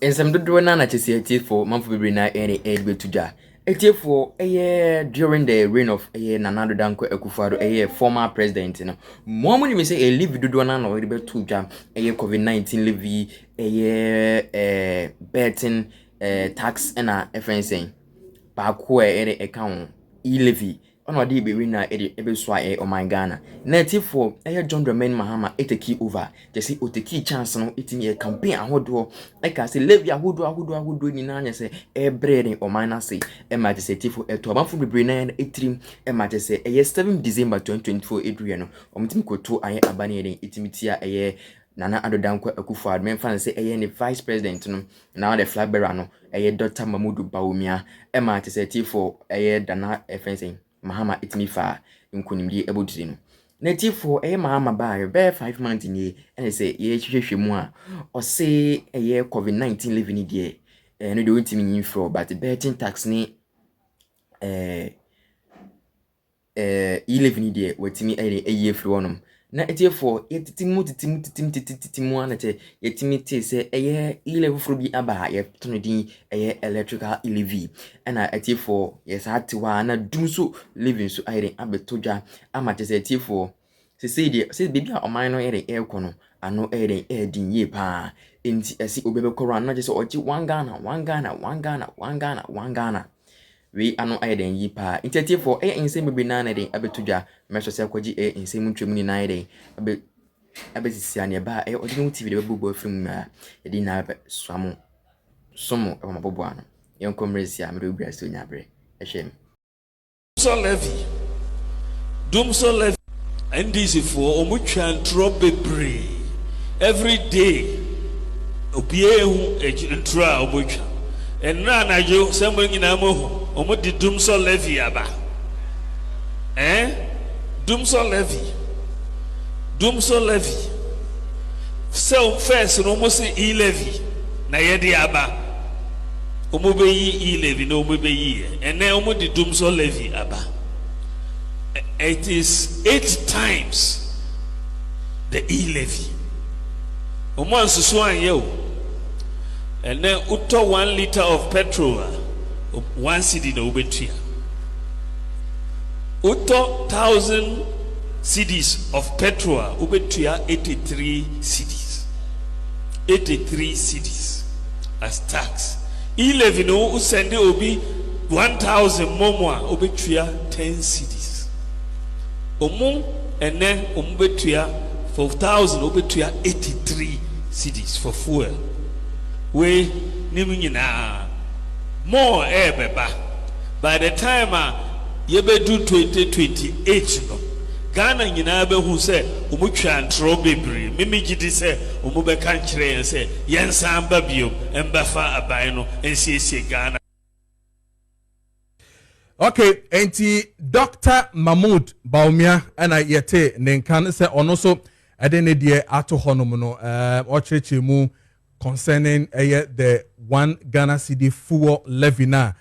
and some do na chesi for month February na any to ja. For during the reign of Nana Danko Akufo, former president, you know. More money we say a levy do na no be to ja COVID-19 levy, betting tax and a FNC. Baako account levy ono dey be na ebe so o my Ghana native for John Dramani Mahama take over just say o take chance no etimi campaign ahodo ka say levy ahodo ni na anya say brede o my na say ma just say tifo to abanfo bebre na etrim ma just say 7 December 2024 edue no omtimi koto abane etimi tia Nana Danko Akufo men fan say the vice president no now the flag bearer no Dr. Mamudu Bawumia Emma to say for Dana fencing Mahama itimi fa nkunimdi ebodiri no native for Mahama ba 5 months in ye and say hwehwe mu a o say COVID-19 living in die no de wintimi nyinfro but betting tax ni living in die wetimi free onom na for titimu anate yetimi te se level fro bi aba ye tonodin electrical levy na for yes ati wa na dum so living so aire abetodwa amate se for se baby a oman no kono ano din ye pa enti esi obebe koro na je se oji one Ghana we ano ayden yi pa intete for insem be na na den abetudwa meso se kwaji insem ntwem ni na den abesisia ne ba odi no tv de bebo film na edi na swamo somo e mabobo ano yenkom resia me do bia so nyabre ehwem so levy NDC for omutwa ntro bebre every day obie hu ntro omutwa enna na jo sembo nyina mo omo di dumso levy aba dumso levy so first no mo say levy na yedi aba omo be yi levy no omo be yi enne omo di dumso levy aba. It is 8 times the levy omo ansusu anye o enne uto 1 liter of petrol 1 cedi no betua uto 1000 cedis of petrol ubetua 83 cedis as tax levy no usende obi 1000 momo ubetua 10 cedis omo ene betua 4000 ubetua 83 cedis for fuel we nimu nyina more beba by the time yebedu 2028 no Ghana nyina be hu se omutwa ntro bebre mimi gidi se omube kan kire yen se yensan ba biom embafa aban no ensiesie Ghana. Okay, enti Dr. Mahmoud Bawumia and yete nenkan se ono so edene die ato honom no ocheche mu concerning the 1 Ghana cedi fuel levy na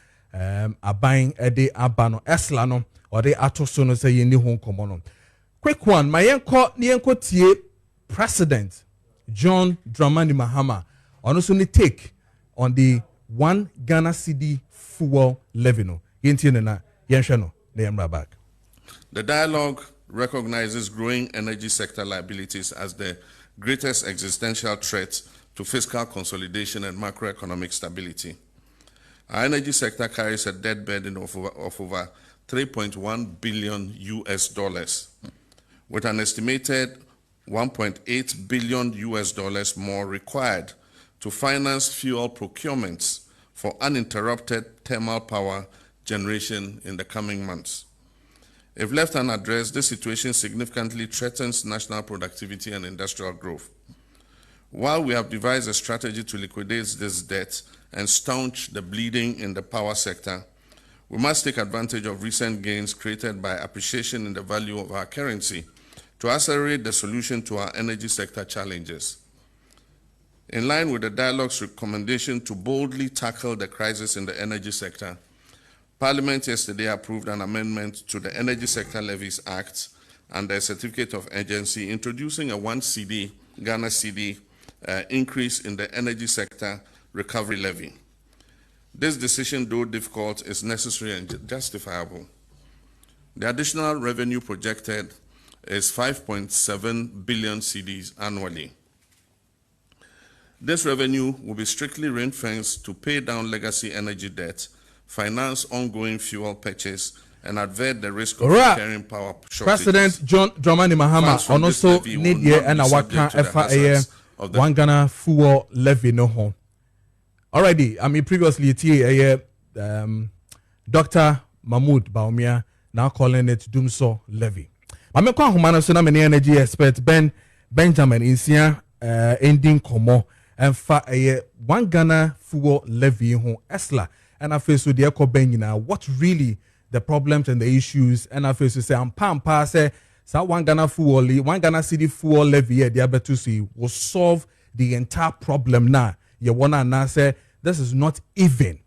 aban ede abano esla no or de ato so no say yeni ho nkomo no. Quick one, my yenko tie President John Dramani Mahama ono so ni take on the 1 Ghana cedi fuel levy no. Yenti na yenhwe no na yemra back. The dialogue recognizes growing energy sector liabilities as the greatest existential threat to fiscal consolidation and macroeconomic stability. Our energy sector carries a debt burden of over $3.1 billion with an estimated $1.8 billion more required to finance fuel procurements for uninterrupted thermal power generation in the coming months. If left unaddressed, this situation significantly threatens national productivity and industrial growth. While we have devised a strategy to liquidate this debt and staunch the bleeding in the power sector, we must take advantage of recent gains created by appreciation in the value of our currency to accelerate the solution to our energy sector challenges. In line with the dialogue's recommendation to boldly tackle the crisis in the energy sector, Parliament yesterday approved an amendment to the Energy Sector Levies Act and a certificate of urgency introducing a 1 Ghana cedi increase in the energy sector recovery levy. This decision, though difficult, is necessary and justifiable. The additional revenue projected is 5.7 billion cedis annually. This revenue will be strictly ring-fenced to pay down legacy energy debt, finance ongoing fuel purchase, and avert the risk of recurring power shortages. President John Dramani Mahama on also need ye and awaka FIA one Ghana fuel levy no home. Already, I mean previously Dr. Mahmoud Baumia now calling it Dumso levy. I'm a humana so many energy expert Benjamin Insia ending komo and fa one Ghana fuel levy home Esla and I face with the echo benina what really the problems and the issues and I face to say I'm pampa say so one Ghana city fuel levy the other to see will solve the entire problem now. You wanna say this is not even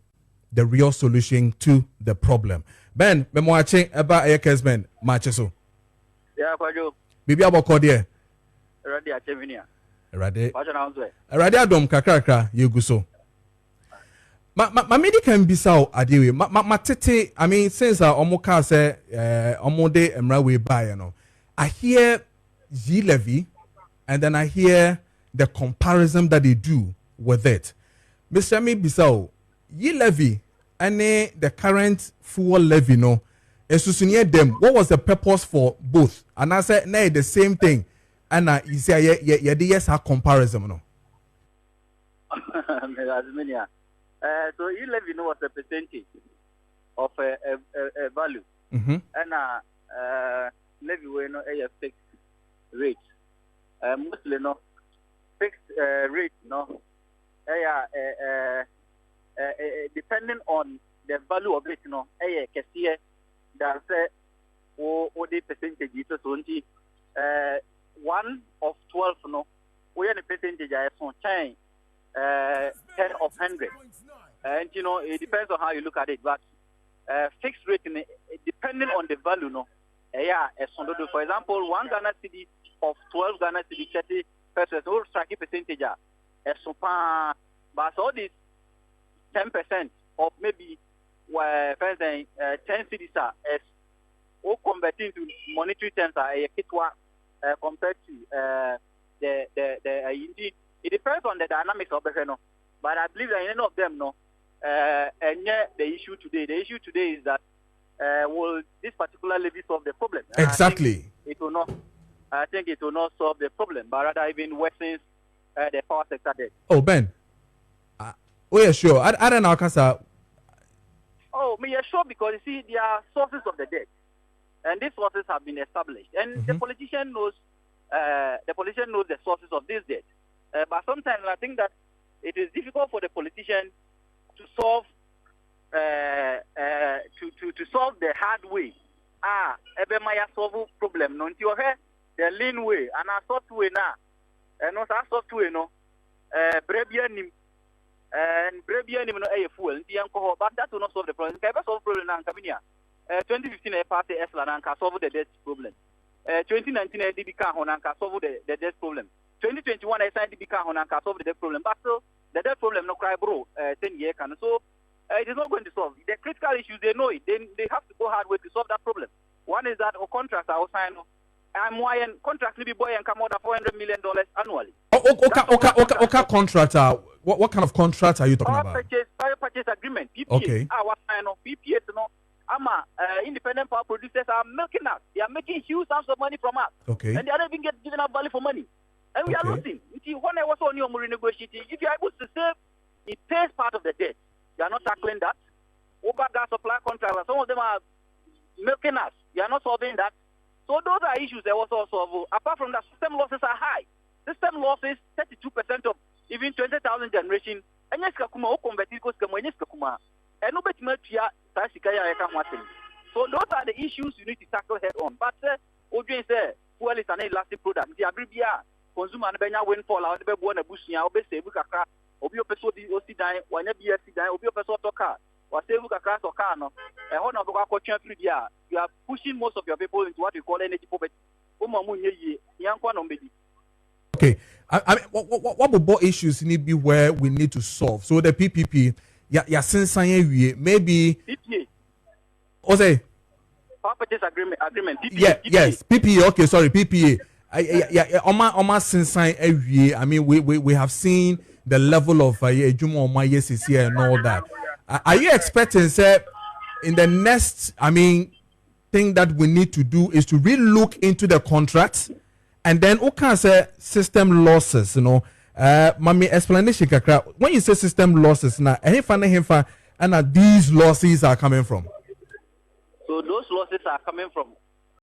the real solution to the problem. Ben, me watching about a case Ben, Macheso. Yeah, Pajo. Bibi aboko there. Ready at Cheminia. Ready. Pajo Ready adom kakra you go so. Ma medi can be so adiwe. Ma tete, I mean since omoka say omode emra we buy you know. I hear Z levy and then I hear the comparison that they do with it. Mr. Me Bissau, ye levy and the current fuel levy no esusunye them. What was the purpose for both? And I said nay the same thing. And you say yeah yes a comparison no. So ye levy no was a percentage of a value. Mm-hmm. And levy we no a fixed rate. Mostly no fixed rate no. Depending on the value of it, you know, that's the percentage is 20. 1 of 12, no, we are the percentage is on 10 of 100. And you know, it depends on how you look at it, but fixed rate, depending on the value, no, for example, 1 Ghana cedi of 12 Ghana cedi 30 pesos, whole strike percentage. But all this 10% of maybe for instance 10 cities as all converting to monetary terms compared to the indeed it depends on the dynamics of the channel. But I believe that in any of them no and yet the issue today is that will this particular levy solve the problem? Exactly. I think it will not solve the problem, but rather even worsens the power sector debt. Oh, Ben. Oh, yeah, sure. I don't know, Kasa. Oh, me, yeah, sure, because you see, there are sources of the debt, and these sources have been established, and the politician knows the sources of this debt. But sometimes I think that it is difficult for the politician to solve to solve the hard way. Ebe maya solve problem. No, until the lean way and a soft way now. And also software no Brebianim and Brebianim no a fuel the alcohol, but that will not solve the problem. Can solve the problem now, Caminia. 2015 a party Esla and can solve the debt problem. 2019 a DB Kahon and can solve the debt problem. 2021 a signed DB Kahon and can solve the debt problem. But so the debt problem no cry bro 10 years can so it is not going to solve the critical issues. They know it. Then they have to go hard way to solve that problem. One is that our contracts are signed. I'm why contract will be boy and come out of $400 million annually. Okay, contractor. What kind of contract are you talking about? Power purchase agreement. PPA. Okay. Our final PPA. No, independent power producers are milking us. They are making huge sums of money from us. Okay. And they are not even given up value for money. And we are losing. When I was on your renegotiating, if you are able to save, it pays part of the debt. You are not tackling that. Over gas supply contracts, some of them are milking us. You are not solving that. So those are issues that was also, apart from that, system losses are high. System losses, 32% of even 20,000 generation. And yes, Kakuma, who converted Kakuma, and nobody met here, so those are the issues you need to tackle head on. But, Odin said, fuel is an elastic product. The Abribia, consumer and Benya windfall, I'll be one a bushia, obey Bukaka, Obio Peso, OC dine, one BSC dine, Obio Peso car. Or say look across Okano, and one of the you are pushing most of your people into what we call energy poverty. Okay, I mean, what issues need be where we need to solve? So the PPP, maybe PPA. Say Power purchase agreement. PPA, yeah, PPA. yes, PPA. Okay, sorry, PPA. I mean, we have seen the level of and all that. Are you expecting, say, in the next, I mean, thing that we need to do is to really look into the contracts, and then okay, say system losses, you know. Mami explanation kakra. When you say system losses, now, and these losses are coming from. So those losses are coming from